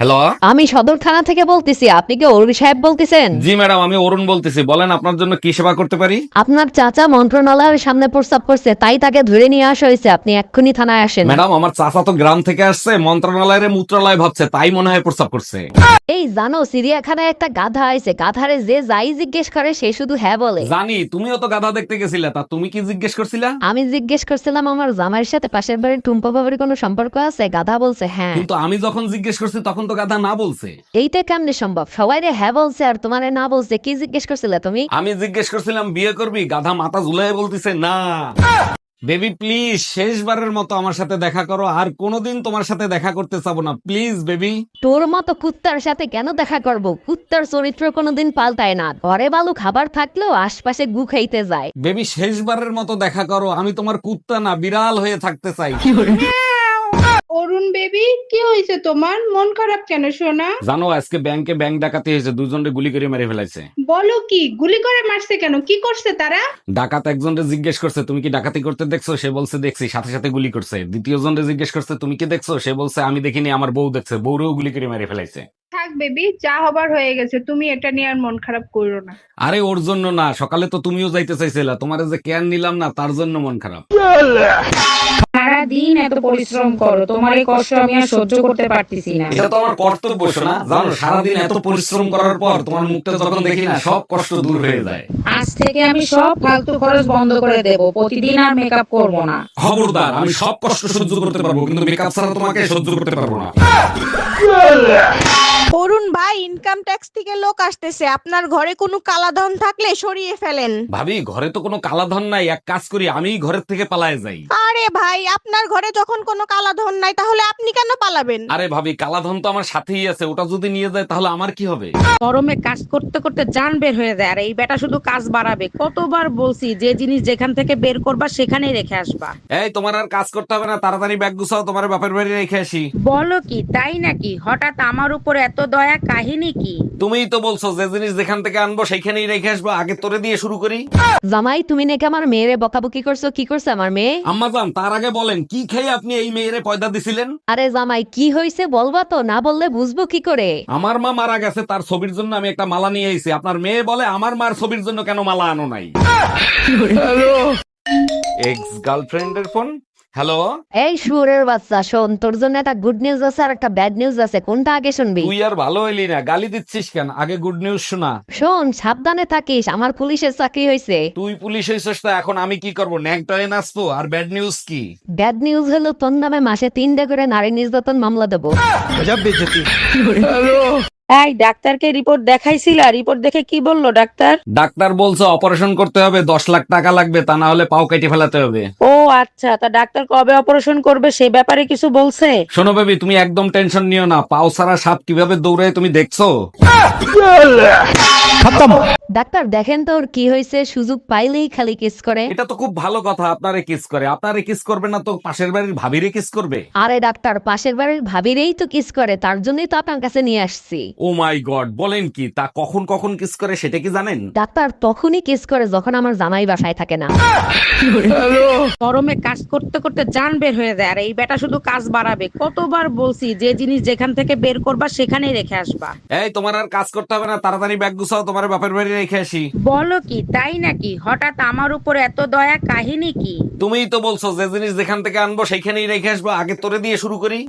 Hello. আমি সদর থানা থেকে বলতেছি, আপনি কি অরুণ সাহেব বলতেছেন? জি ম্যাডাম, আমি অরুণ বলতেছি, বলেন আপনার জন্য কি সেবা করতে পারি। আপনার চাচা মন্ত্রণালয়ের সামনে প্রস্তাব করছে, তাই তাকে ধরে নিয়ে আসা হয়েছে। আপনি এক্ষুনি থানায় আসেন। ম্যাডাম, আমার চাচা তো গ্রাম থেকে আসছে, মন্ত্রণালয়ের মূত্রালয় ভাবছে, তাই মনে হয় প্রস্তাব করছে। এই জানো, চিড়িয়াখানায় একটা গাধা আছে, গাধারে যে যাই জিজ্ঞেস করে সে শুধু হ্যাঁ বলে। জানি, তুমিও তো গাধা দেখতে গেছিলে, তা তুমি কি জিজ্ঞেস করছিলা? আমি জিজ্ঞেস করছিলাম আমার জামাইয়ের সাথে পাশের বাড়ির টুম্পা বাবার কোনো সম্পর্ক আছে, গাধা বলছে হ্যাঁ। কিন্তু আমি যখন জিজ্ঞেস করছি তখন তো গাধা না বলছে। এইটা কেমনে সম্ভব? সবাই রে হ্যাঁ বলছে আর তোমারে না বলছে। কি জিজ্ঞেস করছিলে তুমি? আমি জিজ্ঞেস করছিলাম বিয়ে করবি, গাধা মাথা ঝুলাই বলতিছে না। বেবি প্লিজ, শেষবারের মতো আমার সাথে দেখা করো, আর কোনোদিন তোমার সাথে দেখা করতে চাবো না, প্লিজ বেবি। তোর মতো কুত্তার সাথে কেন দেখা করব? কুত্তার চরিত্র কোনোদিন পাল্টায় না। ঘরে ভালো খাবার থাকলেও আশপাশে গু খাইতে যায়। বেবি শেষবারের মতো দেখা করো, আমি তোমার কুত্তা না বিড়াল হয়ে থাকতে চাই। অরুণ বেবি, কি হয়েছে তোমার? মন খারাপ কেন সোনা? জানো, আজকে ব্যাংকে ব্যাংক ডাকাতি হয়েছে, দুজনকে গুলি করে মেরে ফেলাইছে। বলো কি, গুলি করে মারছে কেন? কি করছে তারা? ডাকাত একজনকে জিজ্ঞেস করছে তুমি কি ডাকাতি করতে দেখছো, সে বলছে দেখছি, সাথে সাথে গুলি করছে। দ্বিতীয় জনকে জিজ্ঞেস করছে তুমি কি দেখছো, সে বলছে আমি দেখিনি, আমার বউ দেখছে, বউরেও গুলি করে মেরে ফেলাইছে। থাক বেবি, যা হবার হয়ে গেছে, তুমি এটা নিয়ে আর মন খারাপ করো না। আরে ওর জন্য না, সকালে তো তুমিও যাইতে চাইছিলা, তোমার যে কেয়ার নিলাম না তার জন্য মন খারাপ। সারাদিন এত পরিশ্রম করো, তোমার এই কষ্ট আমি আর সহ্য করতে পারতেছি না। এটা তো আমার কর্তব্য শোনা, জানো সারাদিন এত পরিশ্রম করার পর তোমার মুখটা যখন দেখি না, সব কষ্ট দূর হয়ে যায়। আজ থেকে আমি সব ফালতু খরচ বন্ধ করে দেব, প্রতিদিন আর মেকআপ করব না। খবরদার, আমি সব কষ্ট সহ্য করতে পারবো, কিন্তু মেকআপ ছাড়া তোমাকে সহ্য করতে পারবো না। অরুণ ভাই, ইনকাম ট্যাক্স থেকে লোক আসতেছে, আপনার ঘরে কোনো কালাধন থাকলে সরিয়ে ফেলেন। ভাবি, ঘরে তো কোনো কালাধন নাই, এক কাজ করি, আমি ঘরের থেকে পালায়ে যাই। আরে ভাই, আপনার ঘরে যখন কোনো কালাধন নাই তাহলে আপনি কেন পালাবেন? আরে ভাবি, কালাধন তো আমার সাথেই আছে, ওটা যদি নিয়ে যায় তাহলে আমার কি হবে? গরমে কাজ করতে করতে জান বের হয়ে যায়, আর এই বেটা শুধু কাজ বাড়াবে। কতবার বলছি যে জিনিস যেখান থেকে বের করবা সেখানেই রেখে আসবা। এই, তোমার আর কাজ করতে হবে না, তাড়াতাড়ি ব্যাগ গুছাও, তোমার বাপের বাড়ি রেখে আসি। বলো কি, তাই নাকি? হঠাৎ আমার উপর এত দয়া, কাহিনী কি? তুমিই তো বলছো যে জিনিস যেখান থেকে আনবো সেইখানেই রেখে আসবো, আগে তোরে দিয়ে শুরু করি। জামাই, তুমি নাকি আমার মেয়েরে বকাবকি করছো। কি করছে আমার মেয়ে? আম্মাজান, তার আগে বলেন কি খেয়ে আপনি এই মেয়েরে পয়দা দিছিলেন? আরে জামাই, কি হয়েছে বলবা তো, না বললে বুঝবো কি করে? আমার মা মারা গেছে, তার ছবির জন্য আমি একটা মালা নিয়ে এসেছি। আপনার মেয়ে বলে আমার মার ছবির জন্য কেন মালা আনো নাই। এক্স গার্লফ্রেন্ডের ফোন। হ্যালো। এই শুয়োরের বাচ্চা, শোন, তোর জন্য একটা গুড নিউজ আছে আর একটা ব্যাড নিউজ আছে। কোনটা আগে শুনবি? তুই আর ভালো হইলি না, গালি দিচ্ছিস কেন? আগে গুড নিউজ শোনা। শোন, সাবধানে থাকিস, আমার পুলিশের চাকরি হয়েছে। তুই পুলিশ হইছিস তো এখন আমি কি করবো, ন্যাংটায় নাচবো? আর ব্যাড নিউজ কি? ব্যাড নিউজ হলো তোর নামে মাসে 3টা করে নারী নির্যাতন মামলা দেবো। এই ডাক্তারকে রিপোর্ট দেখাইছিলা? রিপোর্ট দেখে কি বললো ডাক্তার? ডাক্তার বলছে অপারেশন করতে হবে, 10 লাখ টাকা লাগবে, তা না হলে পাও কেটে ফেলাতে হবে। ও আচ্ছা, তা ডাক্তার কবে অপারেশন করবে সে ব্যাপারে কিছু বলছে? শোনো বেবি, তুমি একদম টেনশন নিও না, পাও ছাড়া সাপ কিভাবে দৌড়ায় তুমি দেখছো? ডাক্তার দেখেন তো ওর কি হয়েছে, সুযোগ পাইলেই খালি কিস করে। এটা তো খুব ভালো কথা, আপনারে কিস করে। আপনারে কিস করবে না তো পাশের বাড়ির ভাবিরে কিস করবে? আরে ডাক্তার, পাশের বাড়ির ভাবিরেই তো কিস করে, তার জন্যই তো আপনার কাছে নিয়ে আসছি। ও মাই গড, বলেন কি? তা কখন কখন কিস করে সেটা কি জানেন? ডাক্তার, তখনই কিস করে যখন আমার জামাই বাসায় থাকে না। গরমে কাজ করতে করতে জান বের হয়ে যায়, আর এই বেটা শুধু কাজ বাড়াবে। কতবার বলছি যে জিনিস যেখান থেকে বের করবা সেখানেই রেখে আসবা। এই, তোমার আর কাজ করতে হবে না, তাড়াতাড়ি ব্যাগ গুছাও, তোমার বাপের বাড়ি রেখে আসি। বলো কি, তাই নাকি? হঠাৎ আমার উপর এত দয়া, কাহিনী কি? তুমিই তো বলছো যে জিনিস যেখান থেকে আনবো সেইখানেই রেখে আসবো, আগে তোরে দিয়ে শুরু করি।